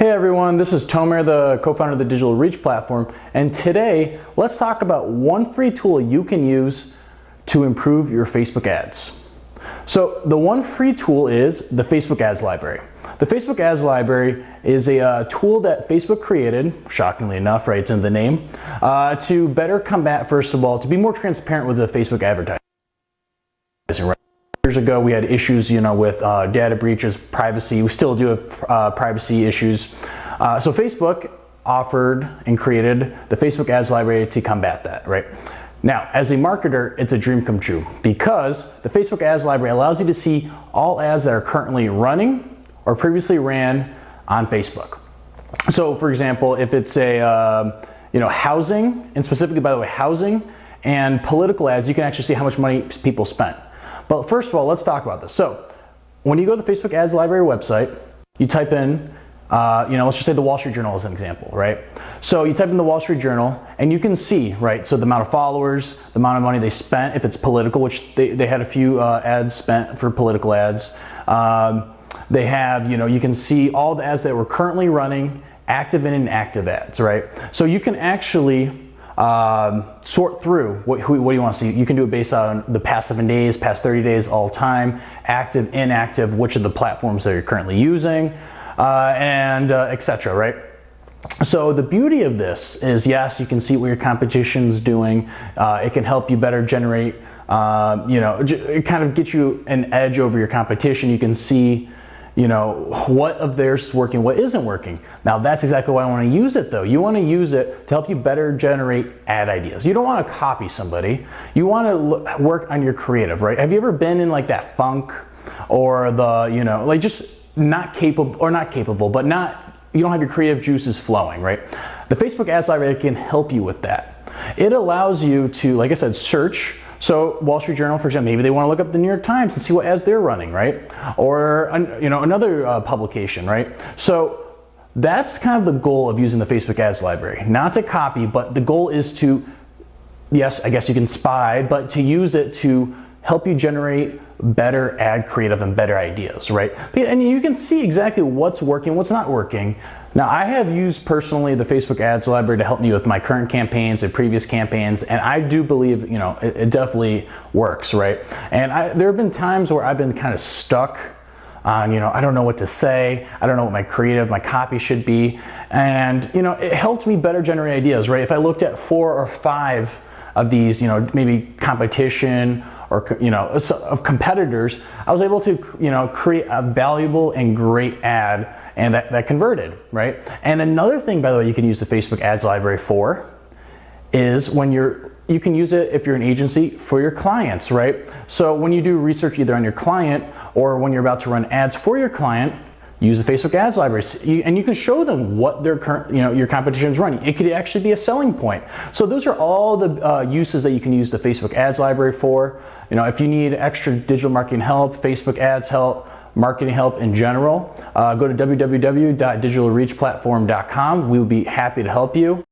Hey everyone, this is Tomer, the co-founder of the Digital Reach platform, and today let's talk about one free tool you can use to improve your Facebook ads. So the one free tool is the Facebook Ads Library. The Facebook Ads Library is a tool that Facebook created, shockingly enough, right, it's in the name, to better combat, first of all, to be more transparent with the Facebook advertising. Right? Years ago, we had issues, with data breaches, privacy. We still do have privacy issues. So Facebook offered and created the Facebook Ads Library to combat that, right? Now, as a marketer, it's a dream come true because the Facebook Ads Library allows you to see all ads that are currently running or previously ran on Facebook. So, for example, if it's a housing, and specifically, by the way, housing and political ads, you can actually see how much money people spent. But first of all, let's talk about this. So when you go to the Facebook Ads Library website, you type in, let's just say the Wall Street Journal as an example, right? So you type in the Wall Street Journal and you can see, right, so the amount of followers, the amount of money they spent, if it's political, which they had a few ads spent for political ads. They have, you can see all the ads that were currently running, active and inactive ads, right? So you can actually sort through what do you want to see. You can do it based on the past 7 days, past 30 days, all time, active, inactive, which of the platforms that you're currently using, and etc. Right? So the beauty of this is, yes, you can see what your competition's doing. It can help you better generate, it kind of gets you an edge over your competition. You can see what of theirs is working, what isn't working. Now that's exactly why I want to use it though. You want to use it to help you better generate ad ideas. You don't want to copy somebody. You want to work on your creative, right? Have you ever been in like that funk or the, just not capable, but you don't have your creative juices flowing, right? The Facebook Ads Library can help you with that. It allows you to, like I said, search. So Wall Street Journal, for example, maybe they want to look up the New York Times and see what ads they're running, right? Or another publication, right? So that's kind of the goal of using the Facebook Ads Library. Not to copy, but the goal is to, yes, I guess you can spy, but to use it to help you generate better ad creative and better ideas, right? And you can see exactly what's working, what's not working. Now, I have used personally the Facebook Ads Library to help me with my current campaigns and previous campaigns, and I do believe, it definitely works, right? And there have been times where I've been kind of stuck on, I don't know what to say, I don't know what my copy should be, and, it helped me better generate ideas, right? If I looked at 4 or 5 of these, maybe competition or, of competitors, I was able to, create a valuable and great ad, and that converted, right? And another thing, by the way, you can use the Facebook Ads Library for is when you can use it if you're an agency for your clients, right? So when you do research either on your client or when you're about to run ads for your client, use the Facebook Ads Library, and you can show them what their current, your competition is running. It could actually be a selling point. So those are all the uses that you can use the Facebook Ads Library for. If you need extra digital marketing help, Facebook ads help, marketing help in general, go to www.digitalreachplatform.com. We will be happy to help you.